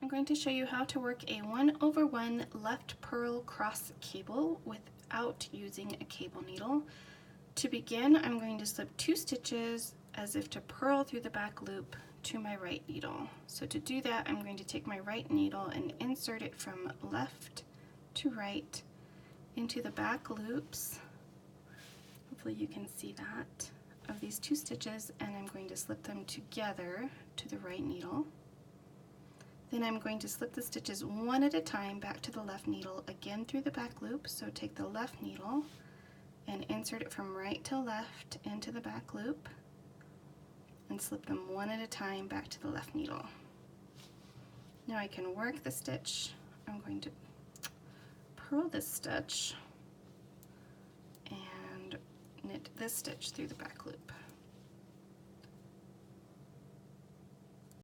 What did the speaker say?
I'm going to show you how to work a 1/1 left purl cross cable without using a cable needle. To begin, I'm going to slip 2 stitches as if to purl through the back loop to my right needle. So to do that, I'm going to take my right needle and insert it from left to right into the back loops. Hopefully you can see that, of these 2 stitches, and I'm going to slip them together to the right needle. Then I'm going to slip the stitches one at a time back to the left needle, again through the back loop. So take the left needle and insert it from right to left into the back loop and slip them one at a time back to the left needle. Now I can work the stitch. I'm going to purl this stitch and knit this stitch through the back loop.